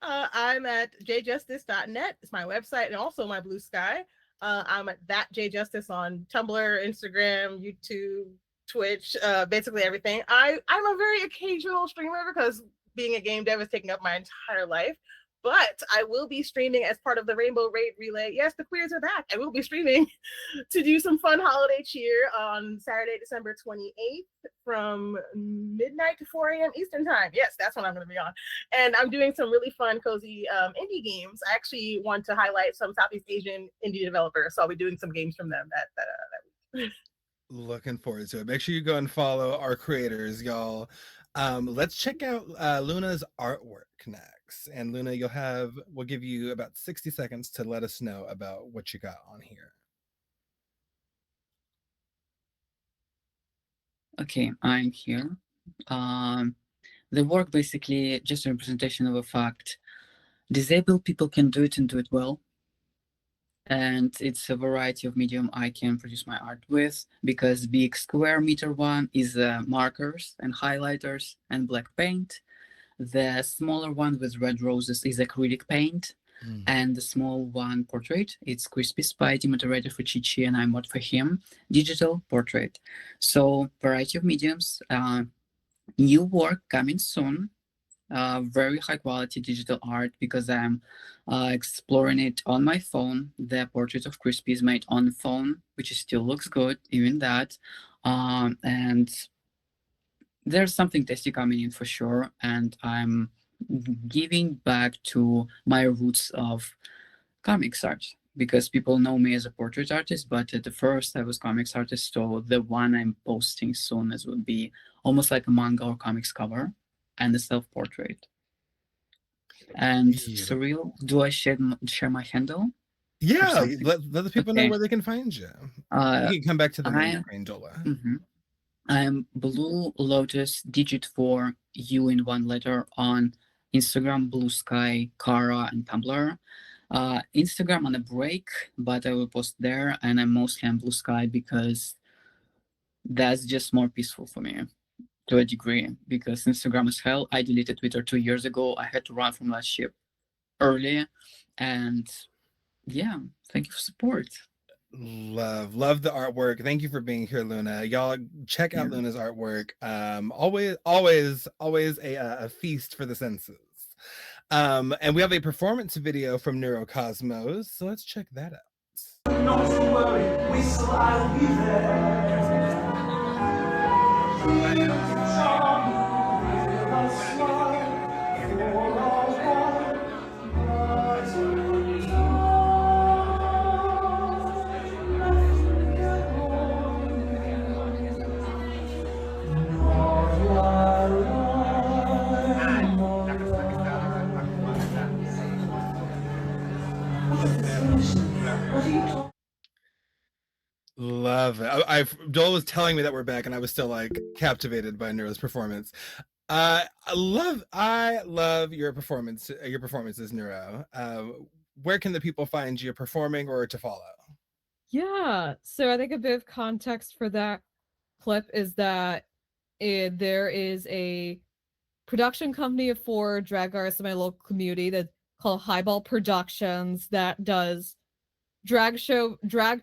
I'm at jjustice.net. It's my website and also my Blue Sky. I'm at that jjustice on Tumblr, Instagram, YouTube, Twitch, basically everything. I'm a very occasional streamer because being a game dev is taking up my entire life. But I will be streaming as part of the Rainbow Raid Relay. Yes, the queers are back. I will be streaming to do some fun holiday cheer on Saturday, December 28th from midnight to 4 a.m. Eastern time. Yes, that's when I'm going to be on. And I'm doing some really fun, cozy indie games. I actually want to highlight some Southeast Asian indie developers. So I'll be doing some games from them that week. Looking forward to it. Make sure you go and follow our creators, y'all. Let's check out Luna's artwork next. And Luna, we'll give you about 60 seconds to let us know about what you got on here. Okay, I'm here. The work basically just a representation of a fact. Disabled people can do it and do it well. And it's a variety of medium I can produce my art with, because big square meter one is markers and highlighters and black paint. The smaller one with red roses is acrylic paint. And the small one, portrait, it's Crispy Spidey, moderator for Chichi, and I mod for him, digital portrait. So variety of mediums, new work coming soon. Very high quality digital art, because I'm exploring it on my phone. The portrait of Crispy is made on the phone, which still looks good, even that. And there's something tasty coming in for sure. And I'm giving back to my roots of comics art, because people know me as a portrait artist, but at the first I was comics artist. So the one I'm posting soon is would be almost like a manga or comics cover and a self-portrait. And Surreal, do I share my handle? Yeah, let the people know where they can find you. You can come back to the main screen, Dola. I'm Blue Lotus Digit 4 U in one letter on Instagram, Blue Sky, Kara, and Tumblr. Instagram on a break, but I will post there, and I'm mostly on Blue Sky because that's just more peaceful for me to a degree, because Instagram is hell. I deleted Twitter 2 years ago. I had to run from that ship early, and yeah, thank you for support. Love the artwork. Thank you for being here, Luna. Y'all check out Luna's artwork. Always a feast for the senses. And we have a performance video from Neurocosmos, so let's check that out. No worry, whistle, I'll be there. Love it. Joel was telling me that we're back, and I was still like captivated by Neuro's performance. I love your performances, Neuro. Where can the people find you performing or to follow? Yeah, so I think a bit of context for that clip is that there is a production company for drag artists in my local community that called Highball Productions that does drag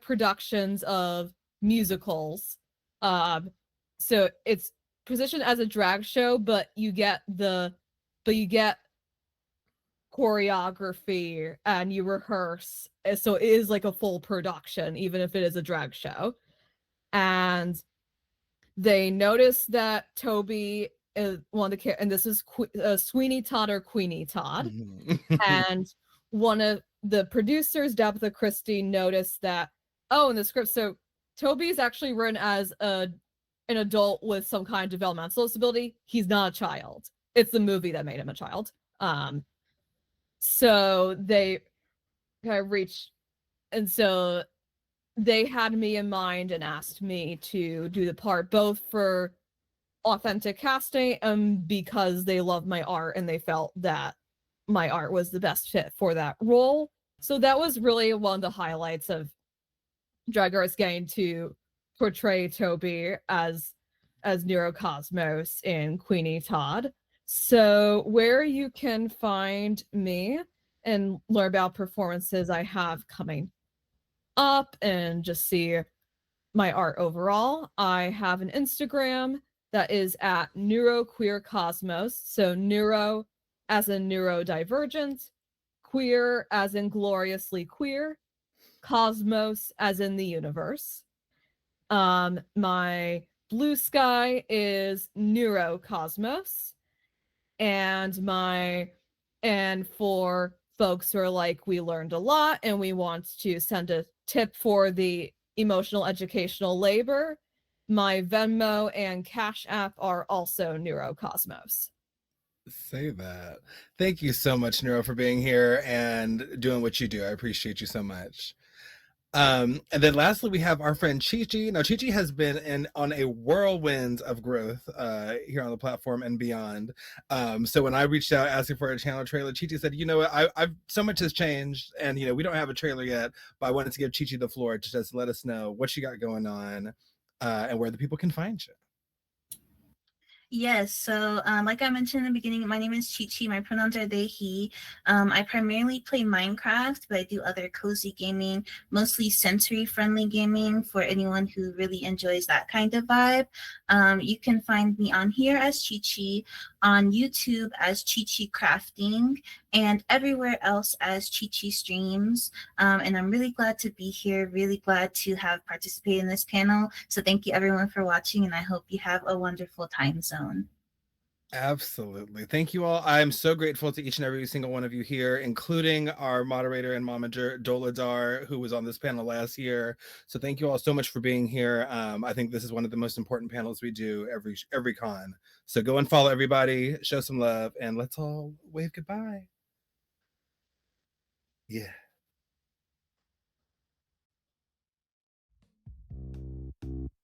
productions of musicals. So it's positioned as a drag show, but you get choreography and you rehearse. So it is like a full production, even if it is a drag show. And they noticed that Toby is one of the and this is Sweeney Todd or Queenie Todd, and one of the producers, Tabitha Christie, noticed that in the script, so Toby is actually written as an adult with some kind of developmental disability. He's not a child, it's the movie that made him a child. So they kind of reached, and so they had me in mind and asked me to do the part, both for authentic casting and because they love my art and they felt that my art was the best fit for that role. So that was really one of the highlights of Drag Race, getting to portray Toby as Neurocosmos in Queenie Todd. So where you can find me and learn about performances I have coming up and just see my art overall, I have an Instagram that is at neuroqueercosmos. So neuro as in neurodivergent, queer as in gloriously queer, cosmos as in the universe. My blue sky is neurocosmos, and for folks who are like, we learned a lot and we want to send a tip for the emotional educational labor, my Venmo and Cash App are also neurocosmos. Say that. Thank you so much, Neuro, for being here and doing what you do. I appreciate you so much. And then lastly, we have our friend Chi-Chi. Now, Chi-Chi has been on a whirlwind of growth here on the platform and beyond. So when I reached out asking for a channel trailer, Chi-Chi said, you know what, I've so much has changed, and we don't have a trailer yet, but I wanted to give Chi-Chi the floor to just let us know what you got going on and where the people can find you. Yes, so like I mentioned in the beginning, my name is Chi-Chi. My pronouns are they, he. I primarily play Minecraft, but I do other cozy gaming, mostly sensory-friendly gaming for anyone who really enjoys that kind of vibe. You can find me on here as Chi-Chi, on YouTube as Chi-Chi Crafting, and everywhere else as Chi-Chi Streams. And I'm really glad to be here, really glad to have participated in this panel. So thank you everyone for watching, and I hope you have a wonderful time zone. Absolutely. Thank you all. I'm so grateful to each and every single one of you here, including our moderator and momager, Doladar, who was on this panel last year. So thank you all so much for being here. I think this is one of the most important panels we do every con. So go and follow everybody, show some love, and let's all wave goodbye. Yeah.